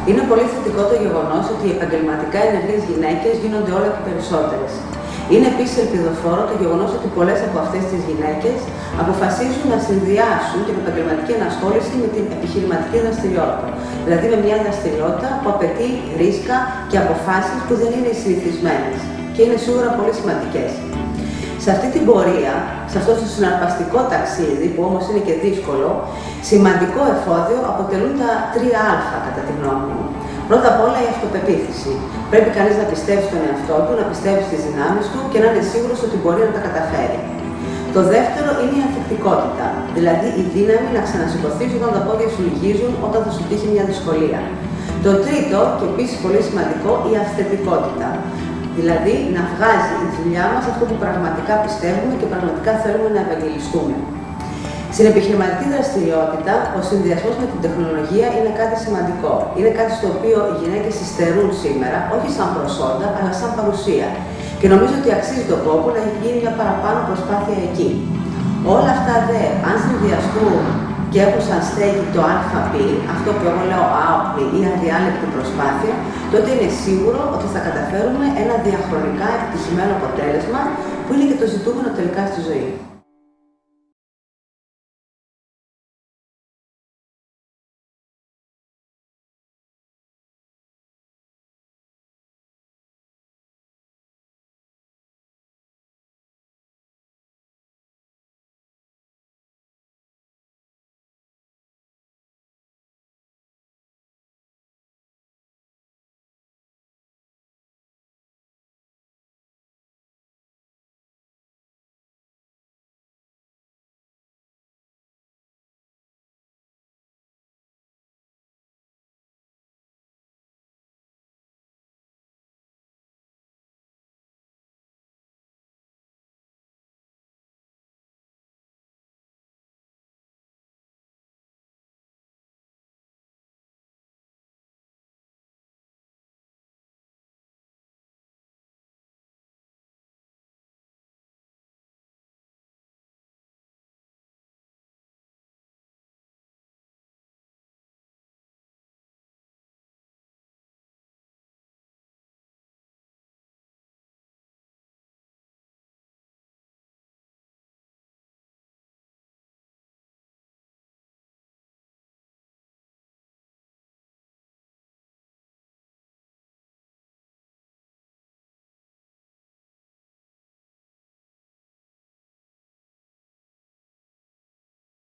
Είναι πολύ θετικό το γεγονός ότι οι επαγγελματικά ενεργές γυναίκες γίνονται όλο και περισσότερες. Είναι επίσης ελπιδοφόρο το γεγονός ότι πολλές από αυτές τις γυναίκες αποφασίζουν να συνδυάσουν την επαγγελματική ενασχόληση με την επιχειρηματική δραστηριότητα. Δηλαδή με μια δραστηριότητα που απαιτεί ρίσκα και αποφάσεις που δεν είναι συνηθισμένες και είναι σίγουρα πολύ σημαντικές. Σε αυτή την πορεία, σε αυτό το συναρπαστικό ταξίδι, που όμως είναι και δύσκολο, σημαντικό εφόδιο αποτελούν τα 3 Α κατά τη γνώμη μου. Πρώτα απ' όλα η αυτοπεποίθηση. Πρέπει κανείς να πιστεύει στον εαυτό του, να πιστεύει στις δυνάμεις του και να είναι σίγουρος ότι μπορεί να τα καταφέρει. Το δεύτερο είναι η ανθεκτικότητα, δηλαδή η δύναμη να ξανασηκωθείς όταν τα πόδια σου λυγίζουν, όταν θα σου τύχει μια δυσκολία. Το τρίτο, και επίσης πολύ σημαντικό, η αυθεντικότητα. Δηλαδή να βγάζει η δουλειά μας αυτό που πραγματικά πιστεύουμε και πραγματικά θέλουμε να ευαγγελιστούμε. Στην επιχειρηματική δραστηριότητα, ο συνδυασμός με την τεχνολογία είναι κάτι σημαντικό. Είναι κάτι στο οποίο οι γυναίκες υστερούν σήμερα, όχι σαν προσόντα, αλλά σαν παρουσία. Και νομίζω ότι αξίζει τον κόπο να γίνει μια παραπάνω προσπάθεια εκεί. Όλα αυτά αν συνδυαστούν και έχουν σαν στέγη το ΑΠ, αυτό που εγώ λέω άοπλη ή αδιάλεκτη προσπάθεια, τότε είναι σίγουρο ότι θα καταφέρουμε ένα διαχρονικά επιτυχημένο αποτέλεσμα που είναι και το ζητούμενο τελικά στη ζωή.